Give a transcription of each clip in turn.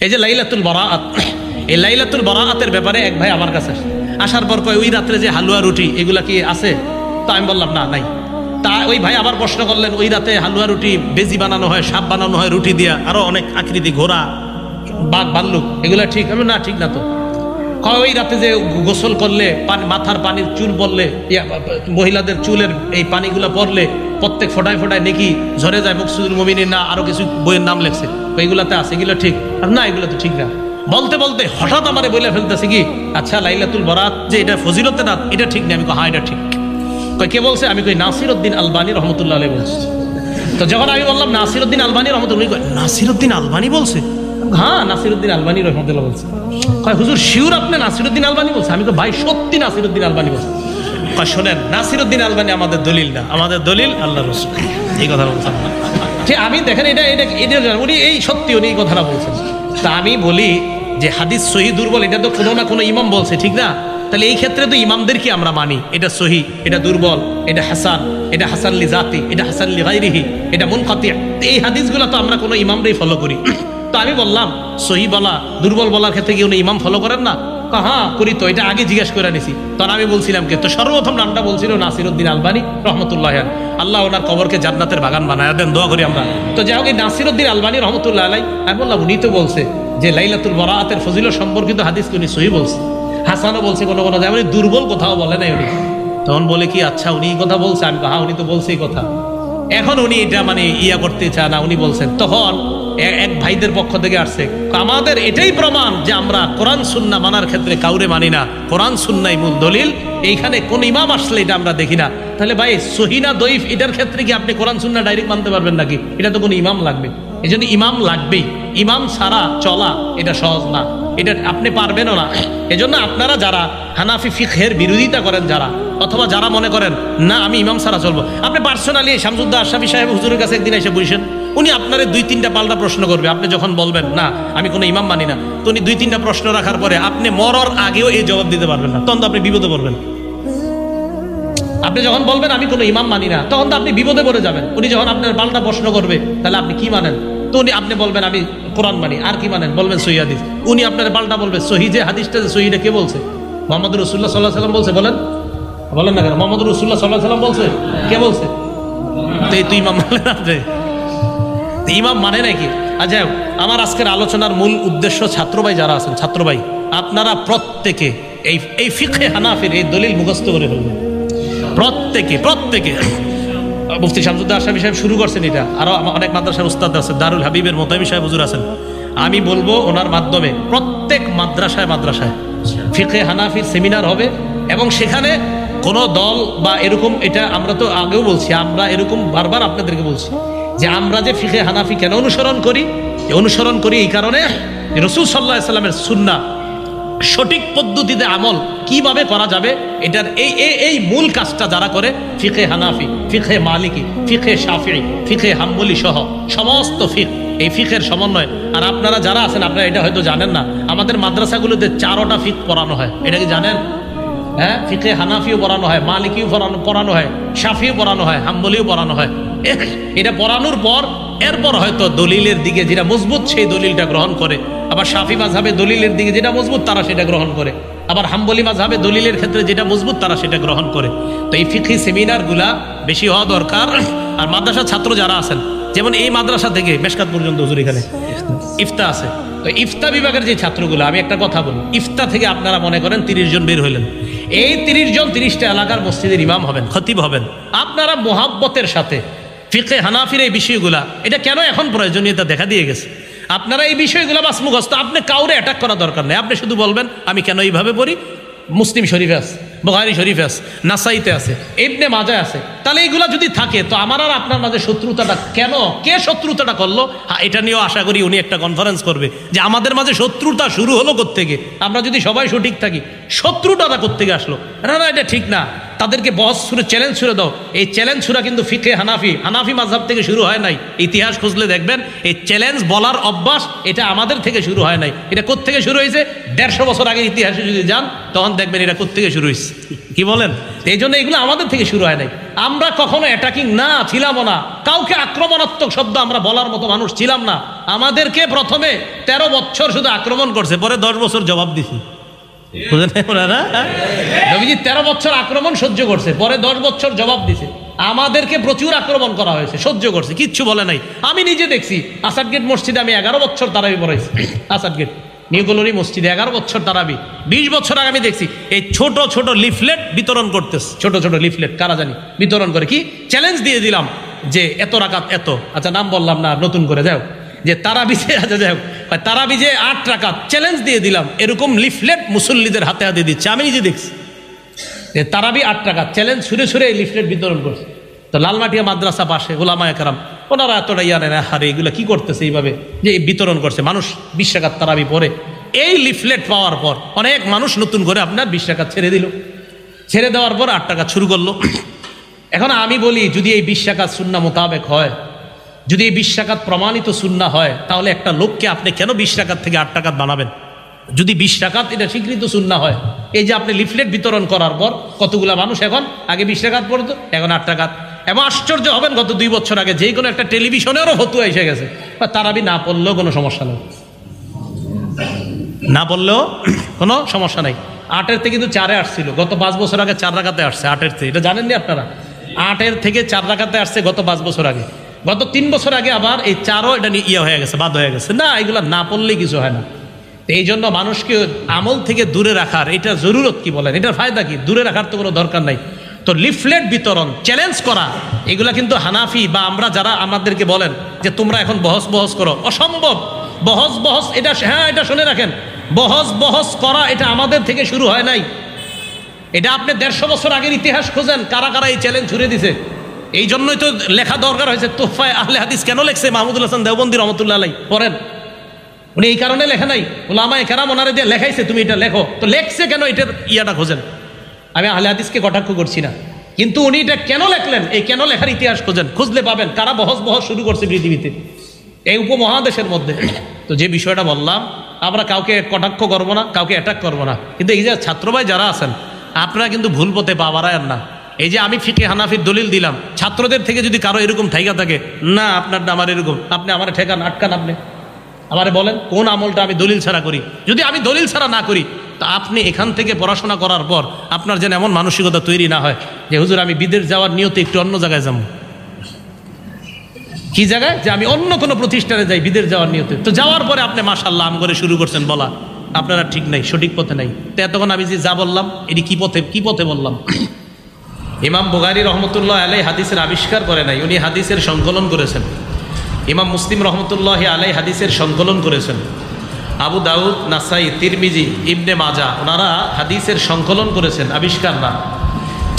এই যে লাইলাতুল বারাআত, এই লাইলাতুল বারাআতের ব্যাপারে এক ভাই আমার কাছে আসার পর কয় ওই রাত্রে যে হালুয়া রুটি এগুলা কি আছে? তো আমি বললাম না, নাই। তা ওই ভাই আবার প্রশ্ন করলেন, ওই রাতে হালুয়া রুটি বেজি বানানো হয়, সাপ বানানো হয় রুটি দিয়া, আরো অনেক আকৃতি, ঘোড়া, বাঘ, ভাল্লুক, এগুলা ঠিক? আমি না, ঠিক না। তো ওই রাতে যে গোসল করলে মাথার পানির চুল পড়লে, মহিলাদের চুলের এই পানিগুলো পড়লে প্রত্যেক ফোটায় ফোটায় নাকি ঝরে যায়, মুকসুদুল মুমিনিন না আরো কিছু বইয়ের নাম লেখছে, এইগুলাতে আছে, এগুলো ঠিক? না, এগুলো তো ঠিক না। বলতে বলতে হঠাৎ আমারে বলে ফেলতেছে কি, আচ্ছা লাইলাতুল বারাত যে এটা ফজিলতের রাত, এটা ঠিক না? আমি কই হ্যাঁ এটা ঠিক। কই কে বলছে? আমি কই নাসিরউদ্দিন আলবানী রহমতুল্লাহ আলাইহি বলছে। তো যখন আমি বললাম নাসিরউদ্দিন আলবানী রহমতুল্লাহ, নাসিরউদ্দিন আলবানী বলছে? হ্যাঁ, নাসিরউদ্দিন আলবানী রহমতুল্লাহ বলছে। কয় হুজুর শিওর আপনি নাসিরউদ্দিন আলবানী বলছে? আমি কই ভাই সত্যি নাসিরউদ্দিন আলবানী বলছে। কয় শোনেন, নাসিরউদ্দিন আলবানী আমাদের দলিল না, আমাদের দলিল আল্লাহর রাসূল। এই কথা বলছেন ঠিক? আমি দেখেন এটা এটা এটা উনি এই সত্যি উনি এই কথাটা বলছেন। তা আমি বলি যে হাদিস সহি দুর্বল, এটা তো কোনো না কোনো ইমাম বলছে, ঠিক না? তাহলে এই ক্ষেত্রে তো ইমামদেরকে আমরা মানি, এটা সহি, এটা দুর্বল, এটা হাসান, এটা হাসান লি জাতি, এটা হাসান লি গায়রিহি, এটা মুনকাতি। এই হাদিসগুলো তো আমরা কোনো ইমামরাই ফলো করি। তো আমি বললাম সহি বলা দুর্বল বলার ক্ষেত্রে কি উনি ইমাম ফলো করেন না? হ্যাঁ করি। তো এটা আগে জিজ্ঞেস করে নিছি। তখন আমি বলছিলাম কে, তো সর্বপ্রথম নামটা বলছিল নাসিরউদ্দিন আলবানী রহমতুল্লাহ, আল্লাহ ওনার কবরকে জান্নাতের বাগান বানায় দেন, দোয়া করি আমরা। তো যাই হোক, এই নাসিরউদ্দিন আলবানী রহমতুল্লাহ আলাই, আমি বললাম উনি তো বলছে যে লাইলাতুল বারাআতের ফজিলত সম্পর্কিত হাদিস উনি সহি বলছে, হাসানও বলছে, কোনো কোনো জায়গায় দুর্বল কোথাও বলে নাই উনি। তখন বলে কি আচ্ছা উনি এই কথা বলছে? আমি হ্যাঁ উনি তো বলছে এই কথা। এখন উনি এটা মানে ইয়া করতে চায় না, উনি বলছেন। তখন এক ভাইদের পক্ষ থেকে আসছে, আমাদের এটাই প্রমাণ যে আমরা কোরআন সুন্নাহ মানার ক্ষেত্রে কাউরে মানি না, কোরআন সুন্নাহই মূল দলিল, এইখানে কোন ইমাম আসলে এটা আমরা দেখি না। তাহলে ভাই সহিহ না দঈফ এটার ক্ষেত্রে কি আপনি কোরআন সুন্নাহ ডাইরেক্ট মানতে পারবেন নাকি? এটা তো কোনো ইমাম লাগবে। এই জন্য ইমাম লাগবেই, ইমাম ছাড়া চলা এটা সহজ না, এটা আপনি পারবেনও না। এজন্য আপনারা যারা হানাফি ফিকহের বিরোধিতা করেন, যারা অথবা যারা মনে করেন না আমি ইমাম ছাড়া চলবো, আপনি পার্সোনালি শামসুদ্দৌলা আশরাফী সাহেব হুজুরের কাছে একদিন এসে বসেন, উনি আপনারে 2-3টা পাল্টা প্রশ্ন করবে। আপনি যখন বলবেন না আমি কোনো ইমাম মানি না, তো উনি 2-3টা প্রশ্ন রাখার পরে আপনি মরার আগেও এই জবাব দিতে পারবেন না, তখন তো আপনি বিপদে পড়বেন। আপনি যখন বলবেন আমি কোনো ইমাম মানি না, তখন তো আপনি বিপদে পড়ে যাবেন। উনি যখন আপনার পাল্টা প্রশ্ন করবে, তাহলে আপনি কি মানেন? তো উনি আপনি বলবেন আমি কোরআন মানি, আর কি মানেন? বলবেন সহিহ হাদিস। উনি আপনার পাল্টা বলবে সহিহ যে হাদিসটা, সহিহটা কে বলছে? মুহাম্মদ রাসূলুল্লাহ সাল্লাল্লাহু আলাইহি ওয়াসাল্লাম বলছে। বলেন বলেন না কেন? মুহাম্মদ রাসূলুল্লাহ সাল্লাল্লাহু আলাইহি ওয়াসাল্লাম বলছে? কে বলছে? তো এই তুই ইমাম মানে না, ইমাম মানে নাকি? আচ্ছা, আমার আজকের আলোচনার মূল উদ্দেশ্য ছাত্রভাই যারা আছেন, ছাত্রভাই আপনারা প্রত্যেকে এই ফিকহে হানাফির এই দলিল মুখস্থ করে ফেলবেন। প্রত্যেকে মুফতি শামসুদ্দৌলা আশরাফী সাহেব শুরু করছেন এটা, আরো অনেক মাদ্রাসার উস্তাদ আছেন, দারুল হাবিবের মোতাইমি সাহেব হুজুর আছেন। আমি বলবো ওনার মাধ্যমে প্রত্যেক মাদ্রাসায় ফিকহে হানাফির সেমিনার হবে, এবং সেখানে কোন দল বা এরকম, এটা আমরা তো আগেও বলছি, আমরা এরকম বারবার আপনাদেরকে বলছি যে আমরা যে ফিকহে হানাফি কেন অনুসরণ করি এই কারণে রাসূল সাল্লাল্লাহু আলাইহি ওয়াসাল্লামের সুন্নাহ সঠিক পদ্ধতিতে আমল কিভাবে করা যাবে, এটার এই মূল কাজটা যারা করে, ফিকহে হানাফি, ফিকহে মালিকি, ফিকহে শাফিঈ, ফিকহে হাম্বলি সহ সমস্ত এই ফিকহের সমন্বয়। আর আপনারা যারা আছেন, আপনারা এটা হয়তো জানেন না, আমাদের মাদ্রাসাগুলোতে 4টা ফিক পড়ানো হয়, এটা কি জানেন? হ্যাঁ, ফিকহে হানাফিও পড়ানো হয়, মালিকিও পড়ানো হয়, শাফিও পড়ানো হয়, হাম্বলিও পড়ানো হয়। এটা পড়ানোর পর এরপর হয়তো দলিলের দিকে যেটা মজবুত সেই দলিলটা গ্রহণ করে, আবার শাফি মাযহাবে দলিলের দিকে যেটা মজবুত তারা সেটা গ্রহণ করে, আবার হাম্বলি মাযহাবে দলিলের ক্ষেত্রে যেটা মজবুত তারা সেটা গ্রহণ করে। তো এই ফিকহি সেমিনারগুলা বেশি হওয়া দরকার। আর মাদ্রাসার ছাত্র যারা আছেন, যেমন এই মাদ্রাসা থেকে মেশকাত পর্যন্ত হুজুর এখানে ইফতা আছে, তো ইফতা বিভাগের যে ছাত্রগুলো, আমি একটা কথা বলি, ইফতা থেকে আপনারা মনে করেন 30 জন বের হইলেন, এই 30 জন 30টা এলাকার মসজিদের ইমাম হবেন, খতিব হবেন। আপনারা মোহাব্বতের সাথে ফিকহে হানাফির এই বিষয়গুলা, এটা কেন এখন প্রয়োজনীয়তা দেখা দিয়ে গেছে, আপনারা এই বিষয়গুলো বাস মুখস্থ, আপনি কাউরে অ্যাটাক করা দরকার নেই, আপনি শুধু বলবেন আমি কেন এইভাবে পড়ি, মুসলিম শরীফে আছে, বুখারী শরীফে আছে, নাসাইতে আছে, ইবনে মাজাহ আছে। তাহলে এইগুলা যদি থাকে, তো আমার আর আপনার মাঝে শত্রুতাটা কেন, কে শত্রুতাটা করলো? এটা নিয়েও আশা করি উনি একটা কনফারেন্স করবে যে আমাদের মাঝে শত্রুতা শুরু হলো কোত্থেকে, আমরা যদি সবাই সঠিক থাকি, শত্রুতাটা কোত্থেকে আসলো? না এটা ঠিক না। তাদেরকে বস ছুড়ে চ্যালেঞ্জ ছুড়ে দাও। এই চ্যালেঞ্জ ছুড়া কিন্তু ফিকহে হানাফি মাযহাব থেকে শুরু হয় নাই। ইতিহাস খুঁজলে দেখবেন এই চ্যালেঞ্জ বলার অভ্যাস এটা আমাদের থেকে শুরু হয় নাই। এটা কোত্থেকে শুরু হয়েছে? 150 বছর আগে ইতিহাসে যদি যান তখন দেখবেন এটা কোত্থেকে শুরু হয়েছে। কি বলেন? এই জন্য এগুলো আমাদের থেকে শুরু হয় নাই। আমরা কখনো অ্যাটাকিং না ছিলামও না, কাউকে আক্রমণাত্মক শব্দ আমরা বলার মতো মানুষ ছিলাম না। আমাদেরকে প্রথমে 13 বছর শুধু আক্রমণ করছে, পরে 10 বছর জবাব দিছে। বুঝলেন না? নবীজি 13 বছর আক্রমণ সহ্য করছে, পরে 10 বছর জবাব দিছে। আমাদেরকে প্রচুর আক্রমণ করা হয়েছে, সহ্য করছে, কিচ্ছু বলে নাই। আমি নিজে দেখছি আসাদ গেট মসজিদে আমি 11 বছর তারাবি পড়াইছি। আসাদ গেট নিউ কলোনি মসজিদে 11 বছর তারাবি। 20 বছর আগে আমি দেখছি এই ছোট ছোট লিফলেট বিতরণ করতেছে, ছোট ছোট লিফলেট কারা জানি বিতরণ করে, কি চ্যালেঞ্জ দিয়ে দিলাম যে এত রাকাত এত, আচ্ছা নাম বললাম না, নতুন করে যাও যে তারাবিজে, আচ্ছা যাও তারাবিজে 8 রাকাত চ্যালেঞ্জ দিয়ে দিলাম, এরকম লিফলেট মুসল্লিদের হাতে হাতে দিচ্ছে। আমি নিজে দেখছি যে তারাবি 8 রাকাত চ্যালেঞ্জ ছুঁড়ে ছুঁড়ে এই লিফলেট বিতরণ করছে। তো লালমাটিয়া মাদ্রাসা পাশে ওলামায়ে কেরাম ওনারা এতটা না, হারে এগুলো কি করতেছে এইভাবে যে বিতরণ করছে, মানুষ 20 রাকাত তারাবি পড়ে। এই লিফলেট পাওয়ার পর অনেক মানুষ নতুন করে আপনার 20 রাকাত ছেড়ে দিল, ছেড়ে দেওয়ার পর 8 রাকাত শুরু করলো। এখন আমি বলি যদি এই 20 রাকাত সুন্নাহ মোতাবেক হয়, যদি এই 20 রাকাত প্রমাণিত সুন্নাহ হয়, তাহলে একটা লোককে আপনি কেন 20 রাকাত থেকে 8 রাকাত বানাবেন? যদি 20 রাকাত এটা স্বীকৃত সুন্নাহ হয়, এই যে আপনি লিফলেট বিতরণ করার পর কতগুলা মানুষ এখন আগে 20 রাকাত পড়তো, এখন 8 রাকাত। এবং আশ্চর্য হবেন গত 2 বছর আগে যে কোনো একটা টেলিভিশনেরও ফতুয়া এসে গেছে তারাবি না পড়লেও কোনো সমস্যা নেই, না পড়লেও কোনো সমস্যা নেই। 8-এর থেকে কিন্তু 4-এ আসছিল, গত 5 বছর আগে 4 রাকাতে আসছে 8-এর থেকে, এটা জানেননি আপনারা? 8-এর থেকে 4 রাকাতে আসছে গত 5 বছর আগে। গত 3 বছর আগে আবার এই 4ও এটা হয়ে গেছে, বাদ হয়ে গেছে। না, এগুলো না পড়লেই কিছু হয় না। এই জন্য মানুষকে আমল থেকে দূরে রাখার এটা জরুরত কি বলেন, এটার ফায়দা কি? দূরে রাখার তো কোনো দরকার নাই। তো লিফলেট বিতরণ, চ্যালেঞ্জ করা, এগুলা কিন্তু হানাফি বা আমরা যারা আমাদেরকে বলেন যে তোমরা এখন বহস বহস করো, অসম্ভব। বহস বহস এটা, হ্যাঁ এটা শুনে রাখেন, বহস বহস করা এটা আমাদের থেকে শুরু হয় নাই। এটা আপনি 150 বছর আগের ইতিহাস খোঁজেন, কারা কারা এই চ্যালেঞ্জ ছুড়ে দিছে। এই জন্যই তো লেখা দরকার হয়েছে। তোহফায়ে আহলে হাদিস কেন লেখছে মাহমুদুল হাসান দেওবন্দি রহমতুল্লাহ আলাইহি, পড়েন। উনি এই কারণে লেখা নাই, উলামায়ে কেরাম ওনারে দিয়ে লেখাইছে তুমি এটা লেখো। তো লেখছে কেন, এটার ইয়াটা খোঁজেন। আমি আহলে হাদিসকে কটাক্ষ করছি না, কিন্তু উনি এটা কেন লেখলেন, এই কেন লেখার ইতিহাস খোঁজেন, খুঁজলে পাবেন কারা বহস বহস শুরু করছে পৃথিবীতে, এই উপমহাদেশের মধ্যে। তো যে বিষয়টা বললাম, আমরা কাউকে কটাক্ষ করবো না, কাউকে অ্যাটাক করবো না, কিন্তু এই যে ছাত্র ভাই যারা আছেন আপনারা কিন্তু ভুল পথে পা বাড়ায়েন না। এই যে আমি ফিকে হানাফির দলিল দিলাম, ছাত্রদের থেকে যদি কারো এরকম থাইকা থাকে, না আপনার আমার এরকম, আপনি আমার ঠেকান আটকান, আপনি আমারে বলেন কোন আমলটা আমি দলিল ছাড়া করি। যদি আমি দলিল ছাড়া না করি, তা আপনি এখান থেকে পড়াশোনা করার পর আপনার যেন এমন মানসিকতা তৈরি না হয় যে হুজুর আমি বিদেশ যাওয়ার নিয়তে একটু অন্য জায়গায় যাবো। কি জায়গায়? যে আমি অন্য কোনো প্রতিষ্ঠানে যাই বিদেশ যাওয়ার নিয়তে। তো যাওয়ার পরে আপনি মাশাআল্লাহ আম করে শুরু করছেন বলা, আপনারা ঠিক নাই, সঠিক পথে নাই। তো এতক্ষণ আমি যে যা বললাম এটি কি পথে বললাম? ইমাম বুখারী রহমতুল্লাহ আলাইহি হাদিসের আবিষ্কার করে নাই, উনি হাদিসের সংকলন করেছেন। ইমাম মুসলিম রহমতুল্লাহ আলাইহি হাদিসের সংকলন করেছেন। আবু দাউদ, নাসাই, তিরমিজি, ইবনে মাজা ওনারা হাদিসের সংকলন করেছেন, আবিষ্কার না।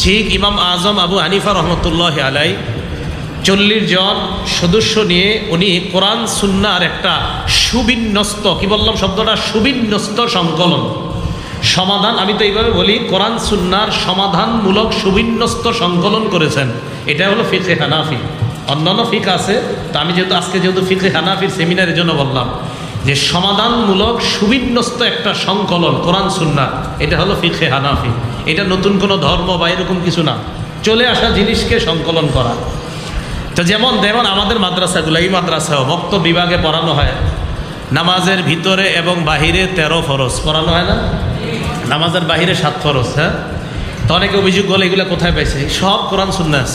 ঠিক ইমাম আজম আবু হানিফা রহমতুল্লাহ আলাইহি 40 জন সদস্য নিয়ে উনি কোরআন সুন্নাহর একটা সুবিন্যস্ত, কি বললাম শব্দটা, সুবিন্যস্ত সংকলন, সমাধান, আমি তো এইভাবে বলি, কোরআন সুন্নাহর সমাধানমূলক সুবিন্যস্ত সংকলন করেছেন। এটা হলো ফিকহে হানাফি। অন্যান্য ফিক আছে, তো আমি আজকে যেহেতু ফিকহে হানাফির সেমিনারের জন্য বললাম যে সমাধানমূলক সুবিন্যস্ত একটা সংকলন কোরআন সুন্নাহ, এটা হলো ফিকহে হানাফি। এটা নতুন কোনো ধর্ম বা এরকম কিছু না, চলে আসা জিনিসকে সংকলন করা। তো যেমন আমাদের মাদ্রাসাগুলো, এই মাদ্রাসাও বক্তব্য বিভাগে পড়ানো হয় নামাজের ভিতরে এবং বাহিরে 13 ফরজ পড়ানো হয় না, নামাজের বাহিরে 7 ফরজ। হ্যাঁ, তো অনেকে অভিযোগ বলে এগুলো কোথায় পাইছে? সব কোরআন সুন্নাহ।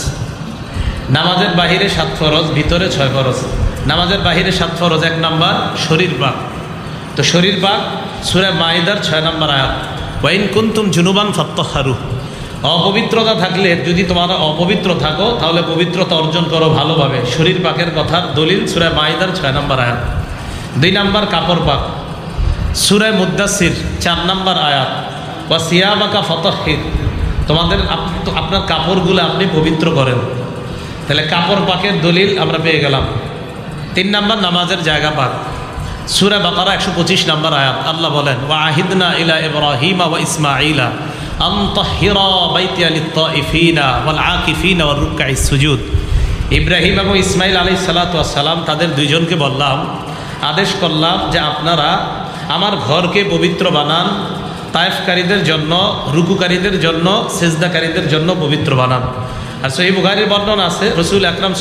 নামাজের বাহিরে 7 ফরজ, ভিতরে 6 ফরজ। নামাজের বাহিরে 7 ফরজ, 1 নাম্বার শরীর পাক। তো শরীর পাক সূরা মাইদার 6 নম্বর আয়াত, ওয়াইন কুনতুম জুনুবান ফাত্তাহহারু, অপবিত্রতা থাকলে, যদি তোমরা অপবিত্র থাকো তাহলে পবিত্রতা অর্জন করো ভালোভাবে। শরীর পাকের কথার দলিল সূরা মাইদার 6 নম্বর আয়াত। 2 নাম্বার কাপড় পাক, সূরা মুদ্দাসির 4 নম্বর আয়াত, ওয়া সিয়াবাকা ফাতাহহির, তোমাদের আপনার কাপড়গুলো আপনি পবিত্র করেন। তাহলে কাপড় পাকের দলিল আমরা পেয়ে গেলাম। 3 নাম্বার নামাজের জায়গা পাক, সূরা বাকারা 125 নম্বর আয়াত, আল্লাহ বলেন ওয়া আহিদনা ইলা ইব্রাহিমা ওয়া ইসমাঈলা আন তাহহিরা বাইতিয়া লিত-তাইফিনা ওয়াল আকিফিনা ওয়ার রুকআইস সুজুদ। ইব্রাহিম এবং ইসমাইল আলাইহিস সালাতু ওয়াস সালাম, তাদের দুইজনকে বললাম, আদেশ করলাম যে আপনারা আমার ঘরকে পবিত্র বানান, তায়েফকারীদের জন্য, রুকুকারীদের জন্য, সিজদাকারীদের জন্য পবিত্র বানান। আর সহিহ বুখারীর বর্ণনা আছে, রাসূল আকরাম